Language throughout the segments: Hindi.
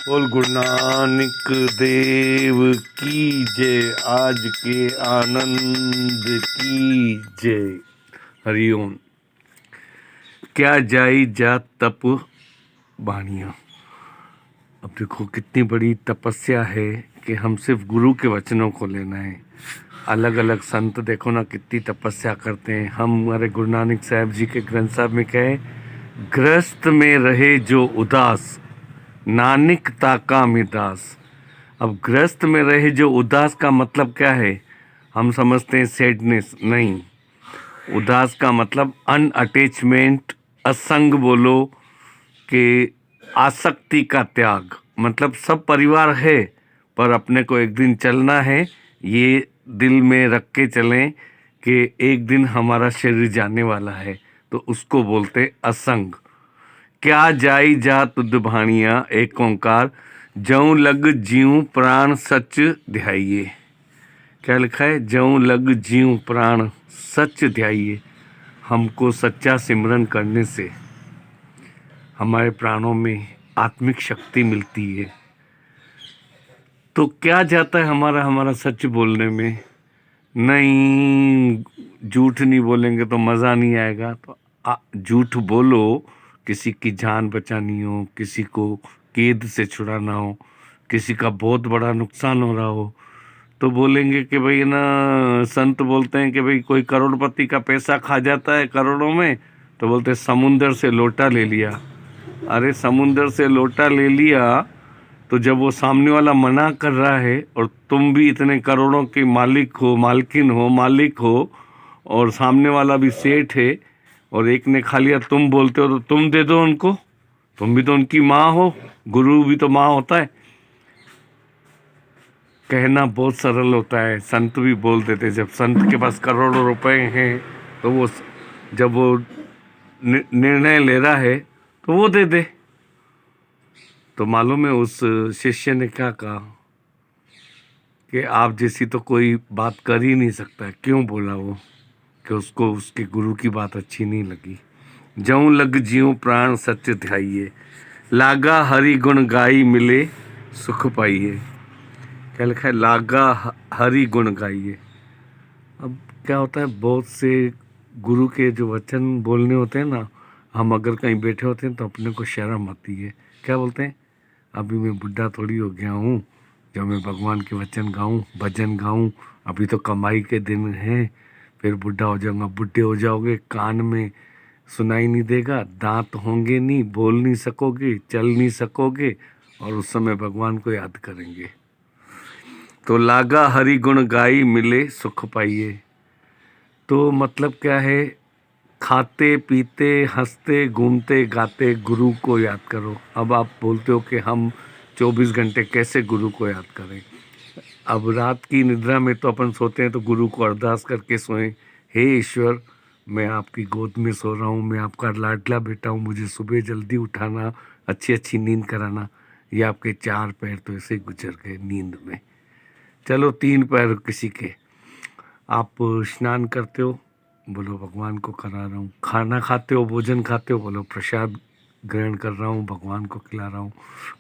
बोल गुरु नानक देव की जय। आज के आनंद की जय। हरिओम। क्या जाई जा तप बाणिया। अब देखो कितनी बड़ी तपस्या है कि हम सिर्फ गुरु के वचनों को लेना है। अलग अलग संत देखो ना कितनी तपस्या करते हैं। हमारे गुरु नानक साहब जी के ग्रंथ साहब में कहे, ग्रस्त में रहे जो उदास, नानक ताका मिदास। अब ग्रस्त में रहे जो उदास का मतलब क्या है? हम समझते हैं सैडनेस, नहीं। उदास का मतलब अनअटैचमेंट, असंग बोलो कि आसक्ति का त्याग। मतलब सब परिवार है पर अपने को एक दिन चलना है, ये दिल में रख के चलें कि एक दिन हमारा शरीर जाने वाला है, तो उसको बोलते असंग। क्या जाई जा तुद भाणिया, एक ओंकार, जऊं लग जीव प्राण सच ध्याइए। क्या लिखा है? जऊं लग जीव प्राण सच ध्याइए। हमको सच्चा सिमरन करने से हमारे प्राणों में आत्मिक शक्ति मिलती है। तो क्या जाता है हमारा हमारा सच बोलने में? नहीं, झूठ नहीं बोलेंगे तो मज़ा नहीं आएगा। तो झूठ बोलो, किसी की जान बचानी हो, किसी को कैद से छुड़ाना हो, किसी का बहुत बड़ा नुकसान हो रहा हो, तो बोलेंगे कि भाई ना, संत बोलते हैं कि भाई कोई करोड़पति का पैसा खा जाता है करोड़ों में, तो बोलते हैं समुंदर से लोटा ले लिया। अरे समुंदर से लोटा ले लिया तो जब वो सामने वाला मना कर रहा है और तुम भी इतने करोड़ों के मालिक हो, मालकिन हो, मालिक हो, और सामने वाला भी सेठ है और एक ने खा लिया, तुम बोलते हो तो तुम दे दो उनको। तुम भी तो उनकी माँ हो, गुरु भी तो माँ होता है। कहना बहुत सरल होता है, संत भी बोल देते। जब संत के पास करोड़ों रुपए हैं तो वो, जब वो निर्णय ले रहा है तो वो दे दे। तो मालूम है उस शिष्य ने क्या कहा कि आप जैसी तो कोई बात कर ही नहीं सकता। क्यों बोला वो? कि उसको उसके गुरु की बात अच्छी नहीं लगी। जऊं लग जीव प्राण सत्य ध्याइए, लागा हरि गुण गाई मिले सुख पाइए। क्या लिखा है? लागा हरि गुण गाइए। अब क्या होता है, बहुत से गुरु के जो वचन बोलने होते हैं ना, हम अगर कहीं बैठे होते हैं तो अपने को शर्म आती है। क्या बोलते हैं? अभी मैं बुढ़ा थोड़ी हो गया हूँ जो मैं भगवान के वचन गाऊं, भजन गाऊं। अभी तो कमाई के दिन हैं, फिर बुढ़ा हो जाऊंगा। बुढ़े हो जाओगे, कान में सुनाई नहीं देगा, दांत होंगे नहीं, बोल नहीं सकोगे, चल नहीं सकोगे, और उस समय भगवान को याद करेंगे। तो लागा हरि गुण गाई मिले सुख पाइए। तो मतलब क्या है? खाते पीते हंसते घूमते गाते गुरु को याद करो। अब आप बोलते हो कि हम 24 घंटे कैसे गुरु को याद करें? अब रात की निद्रा में तो अपन सोते हैं तो गुरु को अरदास करके सोएं, हे ईश्वर, मैं आपकी गोद में सो रहा हूँ, मैं आपका लाडला बेटा हूँ, मुझे सुबह जल्दी उठाना, अच्छी अच्छी नींद कराना। ये आपके 4 पैर तो ऐसे ही गुजर गए नींद में। चलो 3 पैर किसी के। आप स्नान करते हो, बोलो भगवान को करा रहा हूँ। खाना खाते हो, भोजन खाते हो, बोलो प्रसाद ग्रहण कर रहा हूँ, भगवान को खिला रहा हूँ।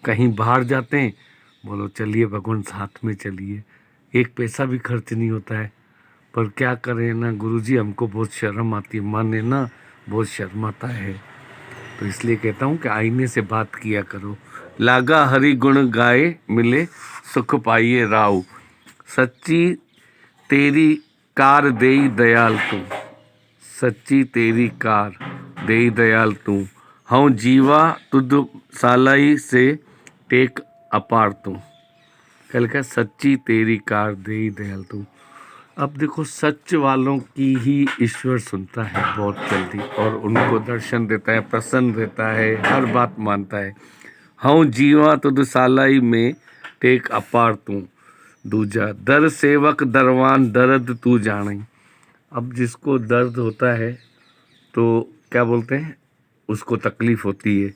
कहीं बाहर जाते हैं, बोलो चलिए भगवान साथ में चलिए। एक पैसा भी खर्च नहीं होता है। पर क्या करें ना गुरुजी, हमको बहुत शर्म आती है, मन है ना बहुत शर्माता है। तो इसलिए कहता हूँ कि आईने से बात किया करो। लागा हरि गुण गाए मिले सुख पाइए राव, सच्ची तेरी कार देई दयाल तू। सच्ची तेरी कार देई दयाल तू, हूँ जीवा तुद सालाई से टेक अपार तू। कल का सच्ची तेरी कार देई दयाल तू। अब देखो, सच वालों की ही ईश्वर सुनता है बहुत जल्दी और उनको दर्शन देता है, प्रसन्न रहता है, हर बात मानता है। हूँ जीवा तुद सालाई में टेक अपार तू, दूजा दर सेवक दरवान दर्द तू जाने। अब जिसको दर्द होता है तो क्या बोलते हैं, उसको तकलीफ होती है।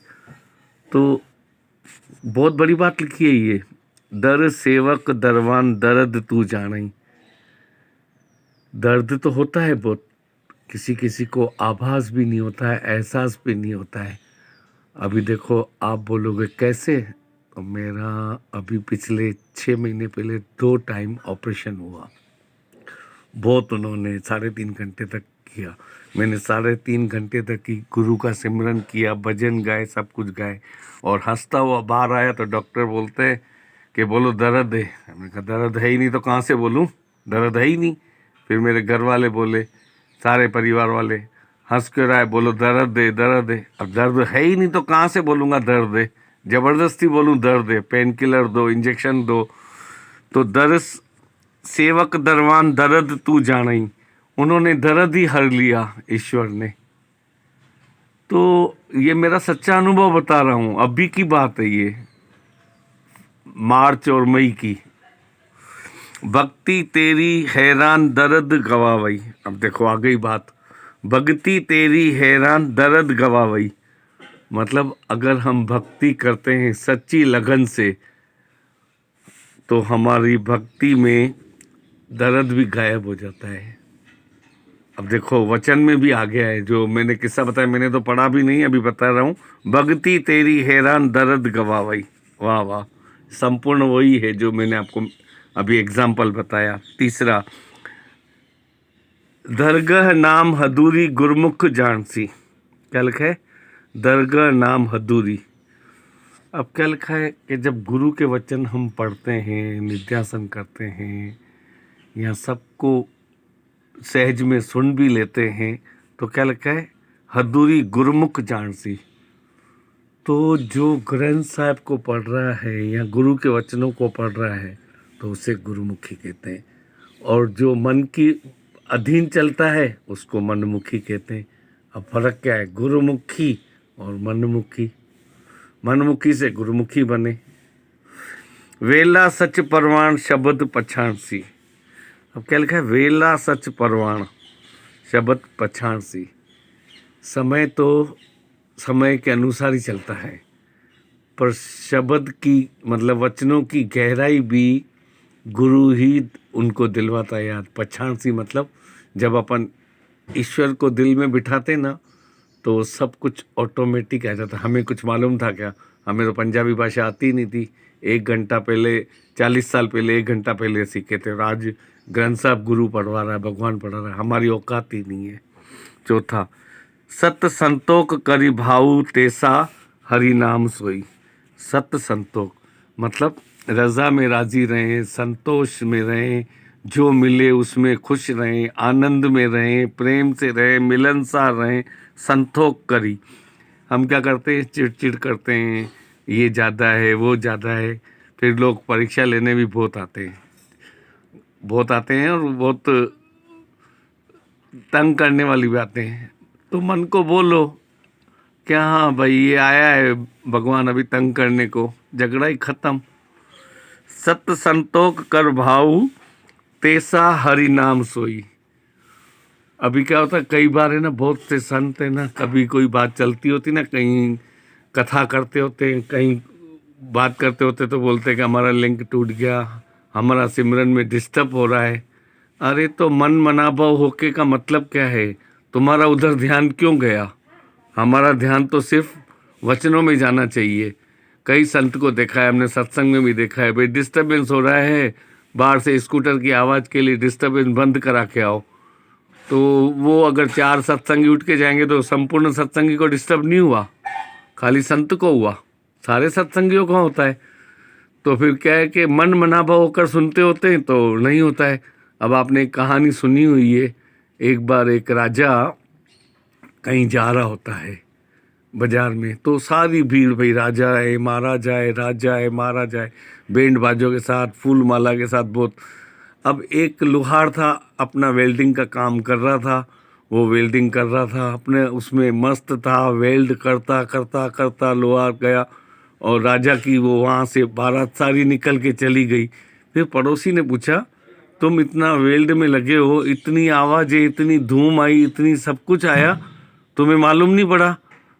तो बहुत बड़ी बात लिखी है ये, दर सेवक दरवान दर्द तू जाने। दर्द तो होता है बहुत, किसी किसी को आभास भी नहीं होता है, एहसास भी नहीं होता है। अभी देखो, आप बोलोगे कैसे, तो मेरा अभी पिछले 6 महीने पहले 2 टाइम ऑपरेशन हुआ। बहुत उन्होंने 3.5 घंटे तक किया। मैंने 3.5 घंटे तक की गुरु का सिमरन किया, भजन गाए, सब कुछ गाए और हंसता हुआ बाहर आया तो डॉक्टर बोलते हैं कि बोलो दर्द है। मैंने कहा दर्द है ही नहीं तो कहाँ से बोलूँ, दर्द है ही नहीं। फिर मेरे घर वाले बोले, सारे परिवार वाले हंस कर आए, बोलो दर्द है दर्द है। अब दर्द है ही नहीं तो कहाँ से बोलूँगा दर्द है, ज़बरदस्ती बोलूँ दर्द है, पेन किलर दो, इंजेक्शन दो। तो दर्द सेवक दरवान दर्द तू जानी, उन्होंने दर्द ही हर लिया ईश्वर ने। तो ये मेरा सच्चा अनुभव बता रहा हूँ, अभी की बात है ये, मार्च और मई की। भक्ति तेरी हैरान दर्द गवावई। अब देखो आ गई बात, भक्ति तेरी हैरान दर्द गवावई। मतलब अगर हम भक्ति करते हैं सच्ची लगन से तो हमारी भक्ति में दर्द भी गायब हो जाता है। अब देखो वचन में भी आ गया है, जो मैंने किस्सा बताया, मैंने तो पढ़ा भी नहीं, अभी बता रहा हूँ। भक्ति तेरी हैरान दर्द गवावई। वाह वाह, संपूर्ण वही है जो मैंने आपको अभी एग्जाम्पल बताया। तीसरा, दरगह नाम हदूरी गुरमुख जानसी। क्या लिखा है? दरगह नाम हदूरी। अब क्या लिखा है कि जब गुरु के वचन हम पढ़ते हैं, निध्यासन करते हैं या सबको सहज में सुन भी लेते हैं, तो क्या लिखा है? हदूरी गुरमुख जानसी। तो जो ग्रंथ साहब को पढ़ रहा है या गुरु के वचनों को पढ़ रहा है तो उसे गुरुमुखी कहते हैं, और जो मन की अधीन चलता है उसको मनमुखी कहते हैं। अब फर्क क्या है गुरुमुखी और मनमुखी? मनमुखी से गुरुमुखी बने। वेला सच परवान शब्द पछाणसी। अब क्या लिखा है? वेला सच परवान शब्द पछाणसी। समय तो समय के अनुसार ही चलता है, पर शब्द की मतलब वचनों की गहराई भी गुरु ही उनको दिलवाता है याद। पछाणसी मतलब जब अपन ईश्वर को दिल में बिठाते ना तो सब कुछ ऑटोमेटिक आ जाता। हमें कुछ मालूम था क्या? हमें तो पंजाबी भाषा आती ही नहीं थी। 1 घंटा पहले, 40 साल पहले 1 घंटा पहले सीखे थे। आज ग्रंथ साहब गुरु पढ़वा रहा है, भगवान पढ़ा रहा है, हमारी औकात ही नहीं है। चौथा, सत संतोख करी भाऊ तेसा हरि नाम सोई। सत संतोख मतलब रज़ा में राजी रहें, संतोष में रहें, जो मिले उसमें खुश रहें, आनंद में रहें, प्रेम से रहें, मिलनसार रहें। संतोख करी, हम क्या करते हैं? चिड़चिड़ करते हैं, ये ज़्यादा है वो ज़्यादा है। फिर लोग परीक्षा लेने भी बहुत आते हैं, बहुत आते हैं और बहुत तंग करने वाली बातें हैं। तो मन को बोलो क्या हाँ भाई ये आया है भगवान अभी तंग करने को, झगड़ा ही खत्म। सत संतोख कर भाऊ तेसा हरि नाम सोई। अभी क्या होता है कई बार है ना, बहुत से संत है ना, कभी कोई बात चलती होती ना, कहीं कथा करते होते हैं, कहीं बात करते होते तो बोलते हैं कि हमारा लिंक टूट गया, हमारा सिमरन में डिस्टर्ब हो रहा है। अरे तो मन मनाभाव होके का मतलब क्या है? तुम्हारा उधर ध्यान क्यों गया? हमारा ध्यान तो सिर्फ वचनों में जाना चाहिए। कई संत को देखा है हमने, सत्संग में भी देखा है, भाई डिस्टर्बेंस हो रहा है, बाहर से स्कूटर की आवाज़ के लिए डिस्टर्बेंस बंद करा के आओ। तो वो अगर 4 सत्संगी उठ के जाएंगे तो संपूर्ण सत्संगी को डिस्टर्ब नहीं हुआ, खाली संत को हुआ, सारे सत्संगियों को होता है। तो फिर क्या है कि मन मनाभाव होकर सुनते होते हैं तो नहीं होता है। अब आपने एक कहानी सुनी हुई है, एक बार एक राजा कहीं जा रहा होता है बाजार में, तो सारी भीड़, भाई राजा है महाराज है, राजा है महाराज है, बैंड बाजों के साथ, फूल माला के साथ बहुत। अब एक लोहार था, अपना वेल्डिंग का काम कर रहा था, वो वेल्डिंग कर रहा था अपने उसमें मस्त था, वेल्ड करता करता करता लोहार गया और राजा की वो वहाँ से बारात सारी निकल के चली गई। फिर पड़ोसी ने पूछा तुम इतना वेल्ड में लगे हो, इतनी आवाज़ें, इतनी धूम आई, इतनी सब कुछ आया, तुम्हें मालूम नहीं पड़ा?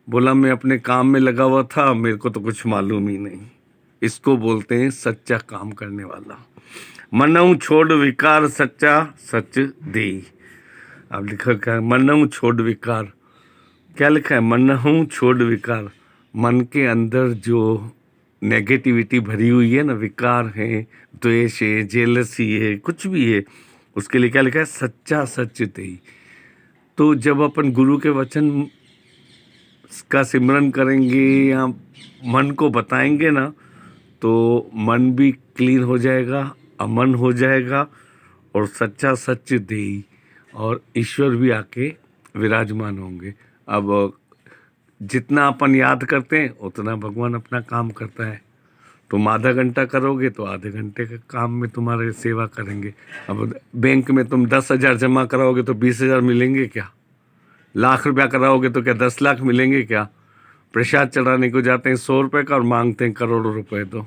बोला मैं अपने काम में लगा हुआ था, मेरे को तो कुछ मालूम ही नहीं। इसको बोलते हैं सच्चा काम करने वाला। मनऊ छोड़ विकार सच्चा सच दे। अब लिखा क्या है? मनऊ छोड़ विकार। क्या लिखा है? मनऊ छोड़ विकार। मन के अंदर जो नेगेटिविटी भरी हुई है ना, विकार है, द्वेष है, जेलसी है, कुछ भी है, उसके लिए क्या लिखा है? सच्चा सच तेई। तो जब अपन गुरु के वचन का सिमरन करेंगे या मन को बताएंगे ना, तो मन भी क्लीन हो जाएगा, अमन हो जाएगा, और सच्चा सच देई और ईश्वर भी आके विराजमान होंगे। अब जितना अपन याद करते हैं उतना भगवान अपना काम करता है। तुम आधा घंटा करोगे तो आधे घंटे के काम में तुम्हारे सेवा करेंगे। अब बैंक में तुम 10,000 जमा कराओगे तो 20,000 मिलेंगे क्या? लाख रुपया कराओगे तो क्या 10 लाख मिलेंगे क्या? प्रसाद चढ़ाने को जाते हैं 100 रुपये का और मांगते हैं करोड़ों रुपए। तो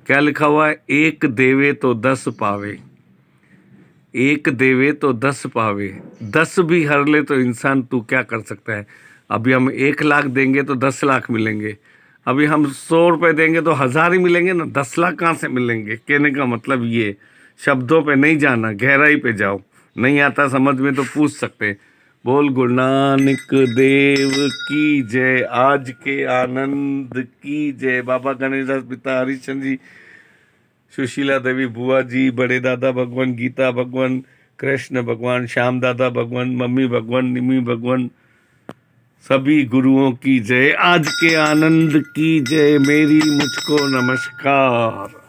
क्या लिखा हुआ है? एक देवे तो 10 पावे, एक देवे तो 10 पावे। 10 भी हर ले तो इंसान तू क्या कर सकता है? अभी हम 1 लाख देंगे तो 10 लाख मिलेंगे, अभी हम 100 रुपये देंगे तो 1000 ही मिलेंगे ना, 10 लाख कहाँ से मिलेंगे? कहने का मतलब ये, शब्दों पे नहीं जाना, गहराई पे जाओ। नहीं आता समझ में तो पूछ सकते। बोल गुरु नानक देव की जय, आज के आनंद की जय। बाबा गणेश दास, पिता हरिश्चंद्र जी, सुशीला देवी बुआ जी, बड़े दादा भगवान, गीता भगवान, कृष्ण भगवान, श्याम दादा भगवान, मम्मी भगवान, निमी भगवान, सभी गुरुओं की जय। आज के आनंद की जय। मेरी मुझको नमस्कार।